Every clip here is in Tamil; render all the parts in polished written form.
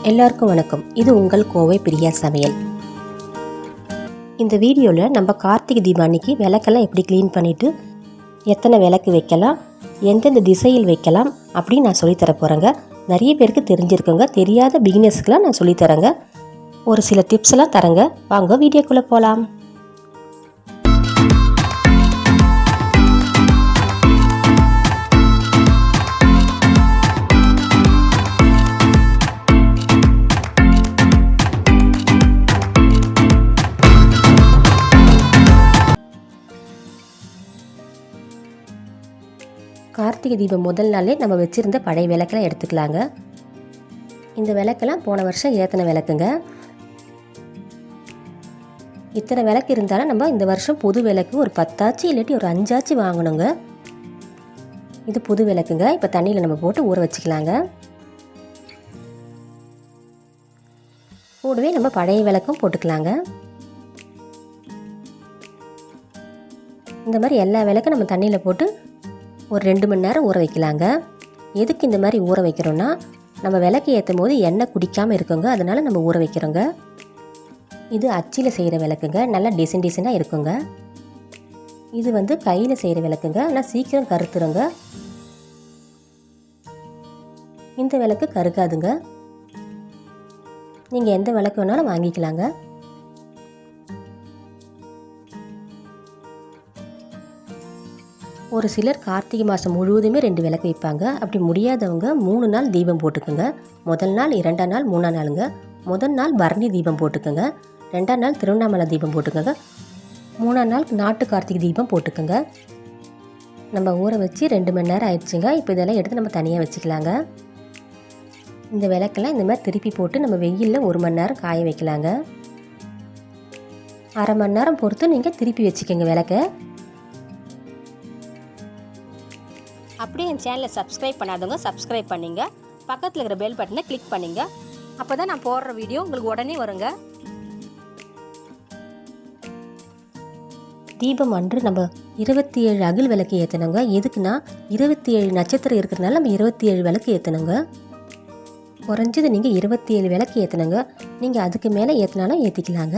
எல்லாருக்கும் வணக்கம். இது உங்கள் கோவை பிரியா சமையல். இந்த வீடியோவில் நம்ம கார்த்திகை தீபம் அன்னைக்கு விளக்கெல்லாம் எப்படி க்ளீன் பண்ணிவிட்டு எத்தனை விளக்கு வைக்கலாம், எந்தெந்த திசையில் வைக்கலாம் அப்படின்னு நான் சொல்லித்தர போகிறேங்க. நிறைய பேருக்கு தெரிஞ்சிருக்குங்க, தெரியாத பிகினர்ஸ்க்கெலாம் நான் சொல்லித்தரேங்க. ஒரு சில டிப்ஸ் எல்லாம் தரேங்க. வாங்க வீடியோக்குள்ளே போகலாம். கார்த்திகை தீபம் முதல் நாளே நம்ம வச்சுருந்த பழைய விளக்கெல்லாம் எடுத்துக்கலாங்க. இந்த விளக்கெல்லாம் போன வருஷம் ஏற்றின விளக்குங்க. இத்தனை விளக்கு இருந்தாலும் நம்ம இந்த வருஷம் புது விளக்கு ஒரு 10 ஆச்சு இல்லாட்டி ஒரு 5 ஆச்சு வாங்கணுங்க. இது புது விளக்குங்க. இப்போ தண்ணியில் நம்ம போட்டு ஊற வச்சுக்கலாங்க. கூடவே நம்ம பழைய விளக்கும் போட்டுக்கலாங்க. இந்த மாதிரி எல்லா விளக்கும் நம்ம தண்ணியில் போட்டு ஒரு 2 மணி நேரம் ஊற வைக்கலாங்க. எதுக்கு இந்த மாதிரி ஊற வைக்கிறோன்னா, நம்ம விளக்கு ஏற்றும் போது எண்ணெய் குடிக்காமல் இருக்குங்க, அதனால் நம்ம ஊற வைக்கிறோங்க. இது அச்சில் செய்கிற விளக்குங்க, நல்லா டிசைனாக இருக்குங்க. இது கையில் செய்கிற விளக்குங்க, ஆனால் சீக்கிரம் கருத்துருங்க. இந்த விளக்கு கருக்காதுங்க. நீங்கள் எந்த விளக்கு வேணாலும் வாங்கிக்கலாங்க. ஒரு சிலர் கார்த்திகை மாதம் முழுவதுமே 2 விளக்கு வைப்பாங்க. அப்படி முடியாதவங்க 3 நாள் தீபம் போட்டுக்குங்க. முதல் நாள், 2ஆம் நாள், 3ஆம் நாளுங்க. முதல் நாள் பரணி தீபம் போட்டுக்குங்க. 2ஆம் நாள் திருவண்ணாமலை தீபம் போட்டுக்கோங்க. 3ஆம் நாள் நாட்டு கார்த்திகை தீபம் போட்டுக்கோங்க. நம்ம ஊற வச்சு 2 மணி நேரம் ஆயிடுச்சுங்க. இப்போ இதெல்லாம் எடுத்து நம்ம தனியாக வச்சுக்கலாங்க. இந்த விளக்கெல்லாம் இந்த மாதிரி திருப்பி போட்டு நம்ம வெயிலில் 1 மணி நேரம் காய வைக்கலாங்க. அரை மணி நேரம் பொறுத்து நீங்கள் திருப்பி வச்சுக்கோங்க விளக்க. அப்படியே என் சேனலை சப்ஸ்கிரைப் பண்ணாதவங்க சப்ஸ்கிரைப் பண்ணிங்க. பக்கத்தில் இருக்கிற பெல் பட்டனை கிளிக் பண்ணிங்க. அப்போ தான் நான் போடுற வீடியோ உங்களுக்கு உடனே வருங்க. தீபம் அன்று நம்ம 27 அகல் விளக்கு ஏற்றணுங்க. எதுக்குன்னா 27 நட்சத்திரம் இருக்கிறதுனால நம்ம 27 விளக்கு ஏற்றணுங்க. குறைஞ்சது நீங்கள் 27 விளக்கு ஏற்றணுங்க. நீங்கள் அதுக்கு மேலே ஏற்றினாலும் ஏற்றிக்கலாங்க.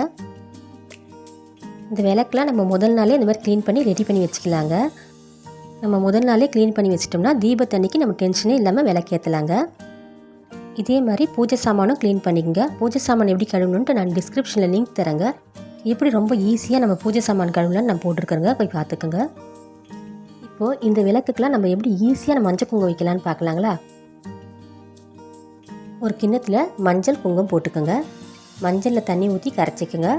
இந்த விளக்கெலாம் நம்ம முதல் நாளே இந்த மாதிரி க்ளீன் பண்ணி ரெடி பண்ணி வச்சுக்கலாங்க. நம்ம முதல் நாளே க்ளீன் பண்ணி வச்சிட்டோம்னா தீபத்தன்னைக்கு நம்ம டென்ஷனே இல்லாமல் விளக்கு ஏற்றலாங்க. இதே மாதிரி பூஜை சாமானும் க்ளீன் பண்ணிக்கோங்க. பூஜை சாமான் எப்படி கழுவணுன்ட்டு நான் டிஸ்கிரிப்ஷனில் லிங்க் தரேங்க. எப்படி ரொம்ப ஈஸியாக நம்ம பூஜை சாமான் கழுவலான்னு நான் போட்டிருக்கேங்க, போய் பார்த்துக்கோங்க. இப்போது இந்த விளக்குக்கெலாம் நம்ம எப்படி ஈஸியாக நம்ம மஞ்சள் குங்குமம் வைக்கலான்னு பார்க்கலாங்களா? ஒரு கிண்ணத்தில் மஞ்சள் குங்குமம் போட்டுக்கோங்க. மஞ்சளில் தண்ணி ஊற்றி கரைச்சிக்கோங்க.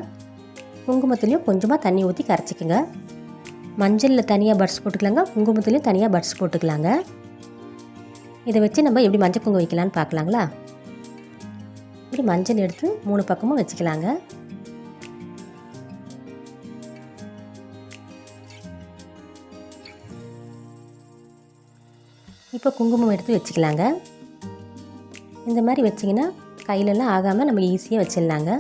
குங்குமத்துலேயும் கொஞ்சமாக தண்ணி ஊற்றி கரைச்சிக்கோங்க. மஞ்சளில் தனியாக பட்ஸ் போட்டுக்கலாங்க, குங்குமத்துலேயும் தனியாக பட்ஸ் போட்டுக்கலாங்க. இதை வச்சு நம்ம எப்படி மஞ்சள் குங்குமம் வைக்கலான்னு பார்க்கலாங்களா? இப்படி மஞ்சள் எடுத்து 3 பக்கமும் வச்சுக்கலாங்க. இப்போ குங்குமம் எடுத்து வச்சுக்கலாங்க. இந்த மாதிரி வச்சிங்கன்னா கையிலலாம் ஆகாமல் நம்ம ஈஸியாக வச்சிடலாங்க.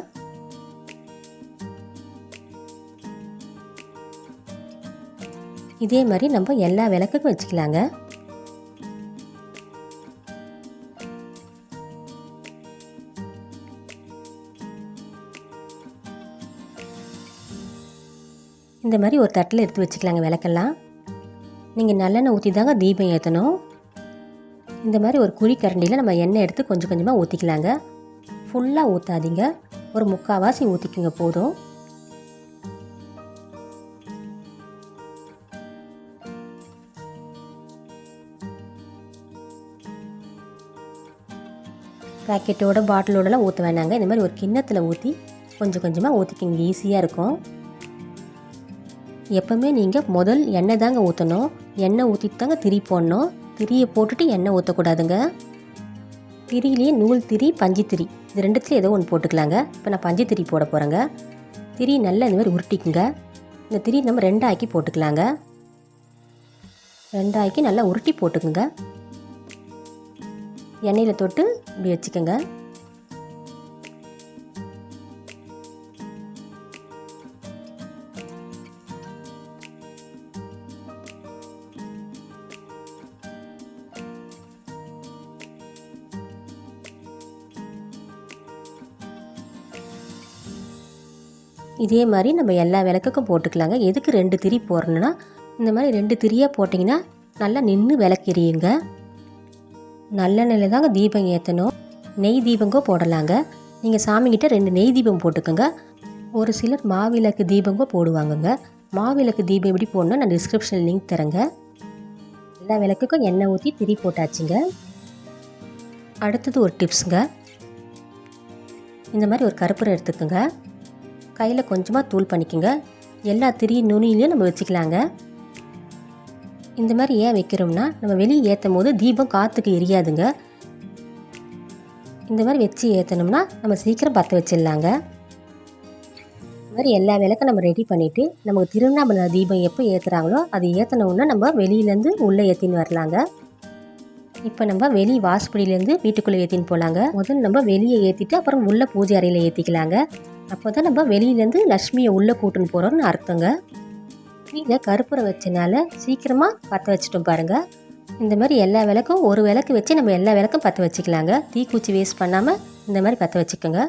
இதே மாதிரி நம்ம எல்லா விளக்குக்கும் வச்சுக்கலாங்க. இந்த மாதிரி ஒரு தட்டில் எடுத்து வச்சுக்கலாங்க விளக்கெல்லாம். நீங்கள் நல்லெண்ணெய் ஊற்றி தாங்க தீபம் ஏற்றணும். இந்த மாதிரி ஒரு குழி கரண்டியில் நம்ம எண்ணெய் எடுத்து கொஞ்சம் கொஞ்சமாக ஊற்றிக்கலாங்க. ஃபுல்லாக ஊற்றாதீங்க, ஒரு 3/4 ஊற்றிக்குங்க போதும். பேக்கெட்டோட பாட்டிலோடலாம் ஊற்ற வேணாங்க. இந்த மாதிரி ஒரு கிண்ணத்தில் ஊற்றி கொஞ்சம் கொஞ்சமாக ஊற்றிக்கிங்க, ஈஸியாக இருக்கும். எப்போவுமே நீங்கள் முதல் எண்ணெய் தாங்க ஊற்றணும். எண்ணெய் ஊற்றிட்டு தாங்க திரி போடணும். திரியை போட்டுட்டு எண்ணெய் ஊற்றக்கூடாதுங்க. திரியிலேயே நூல் திரி, பஞ்சு திரி, இது 2த்துல ஏதோ ஒன்று போட்டுக்கலாங்க. இப்போ நான் பஞ்சு திரி போட போகிறேங்க. திரி நல்லா இந்த மாதிரி உருட்டிக்குங்க. இந்த திரி நம்ம 2 ஆக்கி போட்டுக்கலாங்க. 2 ஆக்கி நல்லா உருட்டி போட்டுக்குங்க. எண்ணெயில் தொட்டு இப்படி வச்சுக்கோங்க. இதே மாதிரி நம்ம எல்லா விளக்குக்கும் போட்டுக்கலாங்க. எதுக்கு 2 திரி போடணுன்னா, இந்த மாதிரி 2 திரியாக போட்டிங்கன்னா நல்லா நின்று விளக்கு எரியுங்க. நல்லெண்ணெயில் தாங்க தீபம் ஏற்றணும். நெய் தீபங்கோ போடலாங்க. நீங்கள் சாமிக்கிட்ட 2 நெய் தீபம் போட்டுக்கோங்க. ஒரு சிலர் மாவிளக்கு தீபங்கோ போடுவாங்கங்க. மாவிளக்கு தீபம் எப்படி போடணும்னா நான் டிஸ்கிரிப்ஷனில் லிங்க் தரேங்க. எல்லா விளக்குக்கும் எண்ணெய் ஊற்றி திரி போட்டாச்சுங்க. அடுத்தது ஒரு டிப்ஸுங்க. இந்த மாதிரி ஒரு கற்பூரம் எடுத்துக்கோங்க. கையில் கொஞ்சமாக தூள் பண்ணிக்கோங்க. எல்லா திரி நுனியிலையும் நம்ம வச்சுக்கலாங்க. இந்த மாதிரி ஏன் வைக்கிறோம்னா, நம்ம வெளியே ஏற்றும் போது தீபம் காற்றுக்கு எரியாதுங்க. இந்த மாதிரி வச்சு ஏற்றணும்னா நம்ம சீக்கிரம் பற்ற வச்சிடலாங்க. இந்த மாதிரி எல்லா விளக்கும் நம்ம ரெடி பண்ணிவிட்டு, நமக்கு திருவண்ணாமலை தீபம் எப்போ ஏற்றுறாங்களோ அது ஏற்றினோன்னா நம்ம வெளியிலேருந்து உள்ளே ஏற்றின்னு வரலாங்க. இப்போ நம்ம வெளி வாசப்படியிலேருந்து வீட்டுக்குள்ளே ஏற்றின்னு போகலாங்க. முதல்ல நம்ம வெளியே ஏற்றிட்டு அப்புறம் உள்ளே பூஜை அறையில் ஏற்றிக்கலாங்க. அப்போ தான் நம்ம வெளியிலேருந்து லக்ஷ்மியை உள்ளே கூட்டுன்னு போகிறோம்னு அர்த்தங்க. வீட்டில் கற்பூரம் வச்சனால சீக்கிரமாக பற்ற வச்சுட்டோம் பாருங்கள். இந்த மாதிரி எல்லா விளக்கும் ஒரு விளக்கு வச்சு நம்ம எல்லா விளக்கும் பற்ற வச்சுக்கலாங்க. தீக்குச்சி வேஸ்ட் பண்ணாமல் இந்த மாதிரி பற்ற வச்சுக்கோங்க.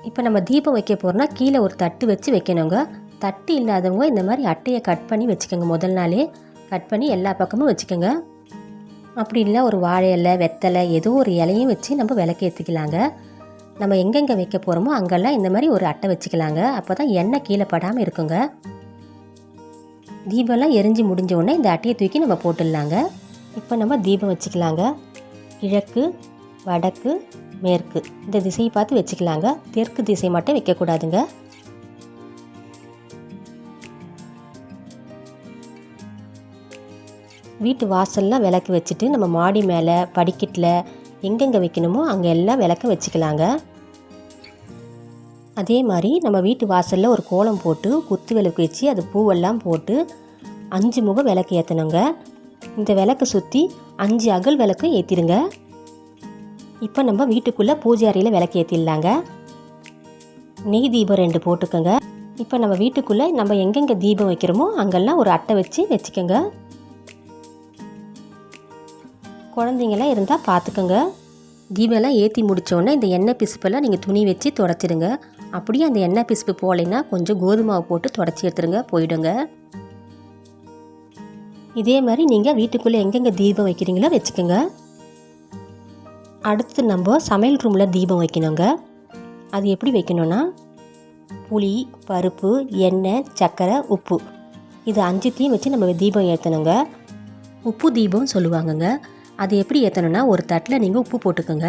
இப்போ நம்ம தீபம் வைக்க போகிறோம்னா கீழே ஒரு தட்டு வச்சு வைக்கணுங்க. தட்டு இல்லாதவங்க இந்த மாதிரி அட்டையை கட் பண்ணி வச்சுக்கோங்க. முதல் நாளே கட் பண்ணி எல்லா பக்கமும் வச்சுக்கோங்க. அப்படி இல்லை ஒரு வாழை இலை, வெத்தலை, ஏதோ ஒரு இலையும் வச்சு நம்ம விளக்கு ஏற்றிக்கலாங்க. நம்ம எங்கெங்கே வைக்க போகிறோமோ அங்கெல்லாம் இந்த மாதிரி ஒரு அட்டை வச்சுக்கலாங்க. அப்போ தான் எண்ணெய் கீழே படாமல் இருக்குங்க. தீபம்லாம் எரிஞ்சு முடிஞ்ச உடனே இந்த அட்டையை தூக்கி நம்ம போட்டுடலாங்க. இப்போ நம்ம தீபம் வச்சுக்கலாங்க. கிழக்கு, வடக்கு, மேற்கு இந்த திசையை பார்த்து வச்சுக்கலாங்க. தெற்கு திசை மட்டும் வைக்கக்கூடாதுங்க. வீட்டு வாசல்லாம் விளக்கு வச்சுட்டு நம்ம மாடி மேலே படிக்கட்டில் எங்கெங்கே வைக்கணுமோ அங்கே எல்லாம் விளக்க வச்சுக்கலாங்க. அதே மாதிரி நம்ம வீட்டு வாசலில் ஒரு கோலம் போட்டு குத்து விளக்கு வச்சு அது பூவெல்லாம் போட்டு 5 முகம் விளக்கு ஏற்றணுங்க. இந்த விளக்கு சுற்றி 5 அகல் விளக்கு ஏற்றிடுங்க. இப்போ நம்ம வீட்டுக்குள்ளே பூஜை அறையில் விளக்கு ஏற்றிடலாங்க. நெய் தீபம் 2 போட்டுக்கோங்க. இப்போ நம்ம வீட்டுக்குள்ளே நம்ம எங்கெங்கே தீபம் வைக்கிறோமோ அங்கெல்லாம் ஒரு அட்டை வச்சு வச்சுக்கோங்க. குழந்தைங்களாம் இருந்தால் பார்த்துக்கோங்க. தீபம்லாம் ஏற்றி முடித்தோடனே இந்த எண்ணெய் பிசுப்பெல்லாம் நீங்கள் துணி வச்சு தொடச்சிடுங்க. அப்படியே அந்த எண்ணெய் பிசுப்பு போகலைன்னா கொஞ்சம் கோதுமாவை போட்டு தொடச்சி எடுத்துருங்க, போயிடுங்க. இதே மாதிரி நீங்கள் வீட்டுக்குள்ளே எங்கெங்கே தீபம் வைக்கிறீங்களோ வச்சுக்கோங்க. அடுத்து நம்ம சமையல் ரூமில் தீபம் வைக்கணுங்க. அது எப்படி வைக்கணும்னா, புளி, பருப்பு, எண்ணெய், சர்க்கரை, உப்பு இது 5த்தையும் வச்சு நம்ம தீபம் ஏற்றணுங்க. உப்பு தீபம் சொல்லுவாங்கங்க. அது எப்படி ஏற்றணும்னா, ஒரு தட்டில் நீங்கள் உப்பு போட்டுக்கோங்க.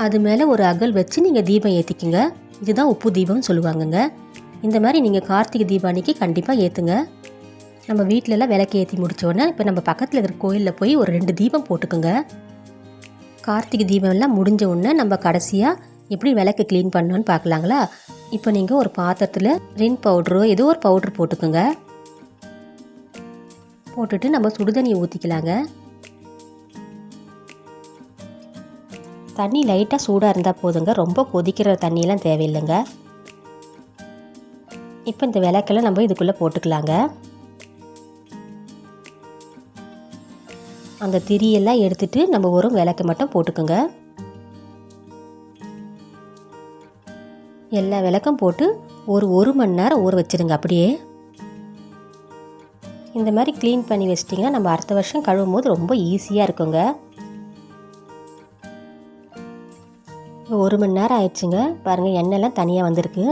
அது மேலே ஒரு அகல் வச்சு நீங்கள் தீபம் ஏற்றிக்குங்க. இதுதான் உப்பு தீபம்னு சொல்லுவாங்கங்க. இந்த மாதிரி நீங்கள் கார்த்திகை தீபாவளிக்கு கண்டிப்பாக ஏற்றுங்க. நம்ம வீட்டிலலாம் விளக்கு ஏற்றி முடித்தோடனே இப்போ நம்ம பக்கத்தில் இருக்கிற கோயிலில் போய் ஒரு 2 தீபம் போட்டுக்கோங்க. கார்த்திகை தீபம்லாம் முடிஞ்ச உடனே நம்ம கடைசியாக எப்படி விளக்கு க்ளீன் பண்ணணும்னு பார்க்கலாங்களா. இப்போ நீங்கள் ஒரு பாத்திரத்தில் ரின் பவுட்ரோ ஏதோ ஒரு பவுட்ரு போட்டுக்கோங்க. போட்டுட்டு நம்ம சுடுதண்ணியை ஊற்றிக்கலாங்க. தண்ணி லைட்டாக சூடாக இருந்தால் போதுங்க. ரொம்ப கொதிக்கிற தண்ணியெலாம் தேவையில்லைங்க. இப்போ இந்த விளக்கெல்லாம் நம்ம இதுக்குள்ளே போட்டுக்கலாங்க. அந்த திரியெல்லாம் எடுத்துகிட்டு நம்ம ஒரு விளக்கு மட்டும் போட்டுக்கோங்க. எல்லா விளக்கும் போட்டு ஒரு மணி நேரம் ஊற வச்சுடுங்க. அப்படியே இந்த மாதிரி க்ளீன் பண்ணி வச்சிட்டிங்கன்னா நம்ம அடுத்த வருஷம் கழுவும் போது ரொம்ப ஈஸியாக இருக்குங்க. 1 மணி நேரம் ஆயிடுச்சுங்க. பாருங்கள், எண்ணெய்லாம் தனியாக வந்திருக்கு.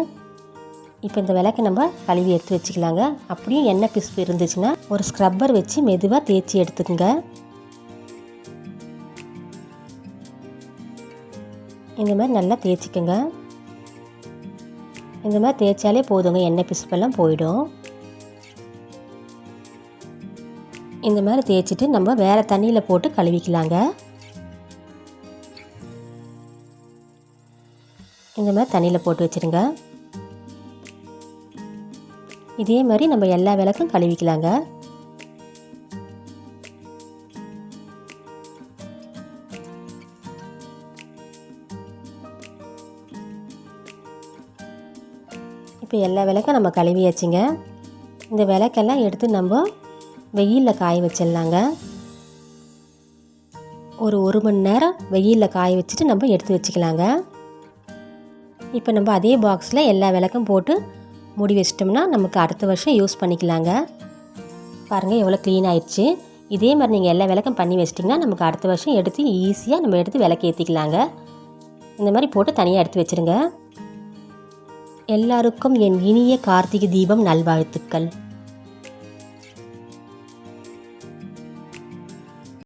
இப்போ இந்த விளக்கை நம்ம கழுவி எடுத்து வச்சுக்கலாங்க. அப்படியும் எண்ணெய் பிசுப்பு இருந்துச்சுன்னா ஒரு ஸ்க்ரப்பர் வச்சு மெதுவாக தேய்ச்சி எடுத்துக்கோங்க. இந்த மாதிரி நல்லா தேய்ச்சிக்கோங்க. இந்த மாதிரி தேய்ச்சாலே போதுங்க, எண்ணெய் பிசுப்பெல்லாம் போயிடும். இந்த மாதிரி தேய்ச்சிட்டு நம்ம வேறு தண்ணியில் போட்டு கழுவிக்கலாங்க. இந்த மாதிரி தண்ணியில் போட்டு வச்சுருங்க. இதே மாதிரி நம்ம எல்லா விளக்கும் கழுவிக்கலாங்க. இப்போ எல்லா விளக்கும் நம்ம கழுவியாச்சுங்க. இந்த விளக்கெல்லாம் எடுத்து நம்ம வெயிலில் காய வச்சிடலாங்க. ஒரு மணி நேரம் வெயிலில் காய வச்சுட்டு நம்ம எடுத்து வச்சுக்கலாங்க. இப்போ நம்ம அதே பாக்ஸில் எல்லா விளக்கும் போட்டு மூடி வச்சிட்டோம்னா நமக்கு அடுத்த வருஷம் யூஸ் பண்ணிக்கலாங்க. பாருங்கள் எவ்வளோ க்ளீன் ஆயிடுச்சு. இதே மாதிரி நீங்கள் எல்லா விளக்கும் பண்ணி வச்சிட்டிங்கன்னா நமக்கு அடுத்த வருஷம் எடுத்து ஈஸியாக நம்ம எடுத்து விளக்கு ஏற்றிக்கலாங்க. இந்த மாதிரி போட்டு தனியாக எடுத்து வச்சுருங்க. எல்லாருக்கும் என் இனிய கார்த்திகை தீபம் நல்வாழ்த்துக்கள்.